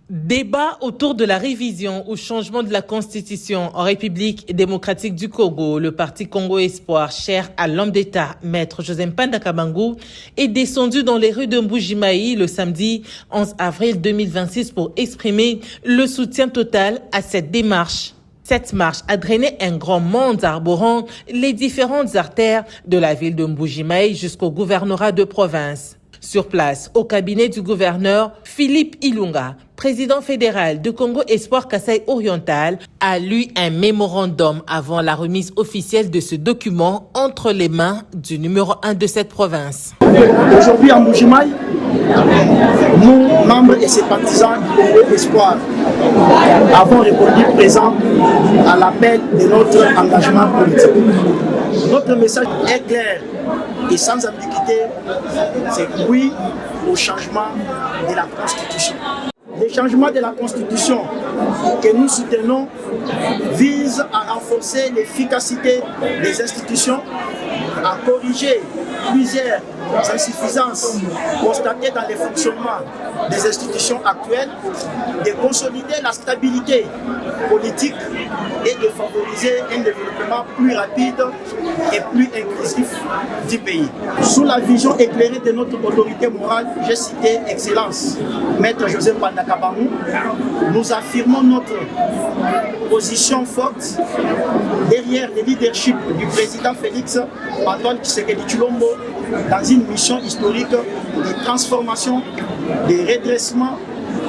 Débat autour de la révision ou changement de la Constitution en République démocratique du Congo. Le parti Congo Espoir, cher à l'homme d'État, Maître Joseph Mpanda Kabangu, est descendu dans les rues de Mbujimayi le samedi 11 avril 2026 pour exprimer le soutien total à cette démarche. Cette marche a drainé un grand monde arborant les différentes artères de la ville de Mbujimayi jusqu'au gouvernorat de province. Sur place, au cabinet du gouverneur Philippe Ilunga, président fédéral de Congo Espoir Kasai Oriental, a lu un mémorandum avant la remise officielle de ce document entre les mains du numéro 1 de cette province. Aujourd'hui à Mbujimayi, nous, membres et sympathisants du Congo Espoir, avons répondu présent à l'appel de notre engagement politique. Notre message est clair et sans ambiguïté, c'est oui au changement de la Constitution. Le changement de la Constitution que nous soutenons vise à renforcer l'efficacité des institutions, à corriger plusieurs insuffisances constatées dans le fonctionnement des institutions actuelles, de consolider la stabilité politique et de favoriser un développement plus rapide et plus inclusif du pays. Sous la vision éclairée de notre autorité morale, j'ai cité Excellence, Maître Joseph Mpanda Kabangu, nous affirmons notre position forte derrière le leadership du président Félix Antoine Tshisekedi Tshilombo dans une mission historique de transformation, de redressement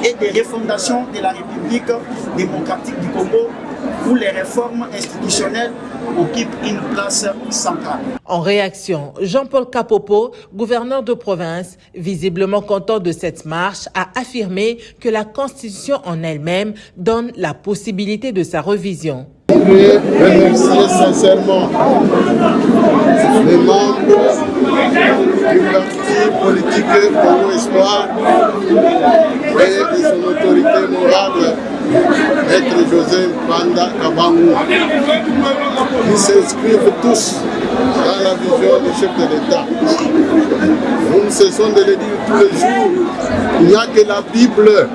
et de refondation de la République démocratique du Congo, où les réformes institutionnelles occupent une place centrale. En réaction, Jean-Paul Kapopo, gouverneur de province, visiblement content de cette marche, a affirmé que la Constitution en elle-même donne la possibilité de sa révision. Je voudrais remercier sincèrement les membres du parti politique Congo Espoir et de son autorité morale, Maître Joseph Mpanda Kabangu, qui s'inscrivent tous dans la vision du chef de l'État. Nous ne cessons de le dire tous les jours, il n'y a que la Bible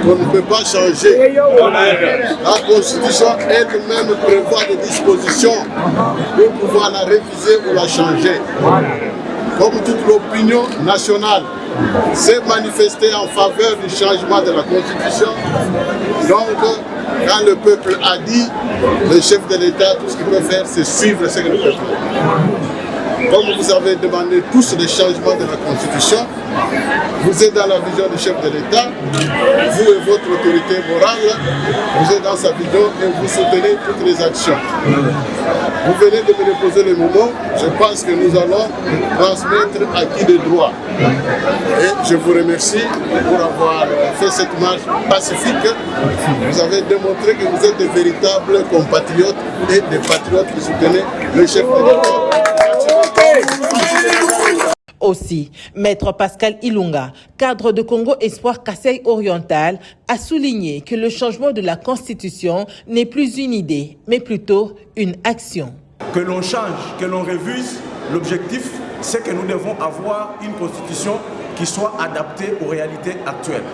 qu'on ne peut pas changer. La Constitution elle-même prévoit des dispositions pour pouvoir la réviser ou la changer. Comme toute l'opinion nationale s'est manifestée en faveur du changement de la Constitution, donc quand le peuple a dit, le chef de l'État, tout ce qu'il peut faire, c'est suivre ce que le peuple dit. Comme vous avez demandé tous les changements de la Constitution, vous êtes dans la vision du chef de l'État, vous et votre autorité morale, vous êtes dans sa vision et vous soutenez toutes les actions. Vous venez de me déposer le moment, je pense que nous allons transmettre acquis de droit. Et je vous remercie pour avoir fait cette marche pacifique. Vous avez démontré que vous êtes des véritables compatriotes et des patriotes qui soutenaient le chef de l'État. Aussi, Maître Pascal Ilunga, cadre de Congo Espoir Kasai Oriental, a souligné que le changement de la Constitution n'est plus une idée, mais plutôt une action. Que l'on change, que l'on révise, l'objectif, c'est que nous devons avoir une Constitution qui soit adaptée aux réalités actuelles.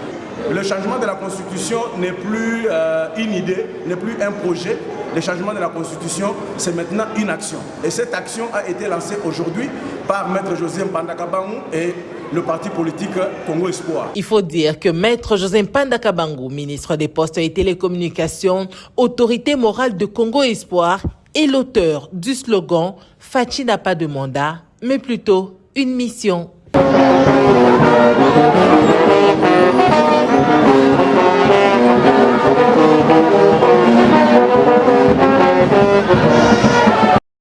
Le changement de la Constitution n'est plus une idée, n'est plus un projet. Le changement de la Constitution, c'est maintenant une action. Et cette action a été lancée aujourd'hui par Maître Joseph Mpanda Kabangu et le parti politique Congo Espoir. Il faut dire que Maître Joseph Mpanda Kabangu, ministre des Postes et Télécommunications, autorité morale de Congo Espoir, est l'auteur du slogan « Fachi n'a pas de mandat, mais plutôt une mission ».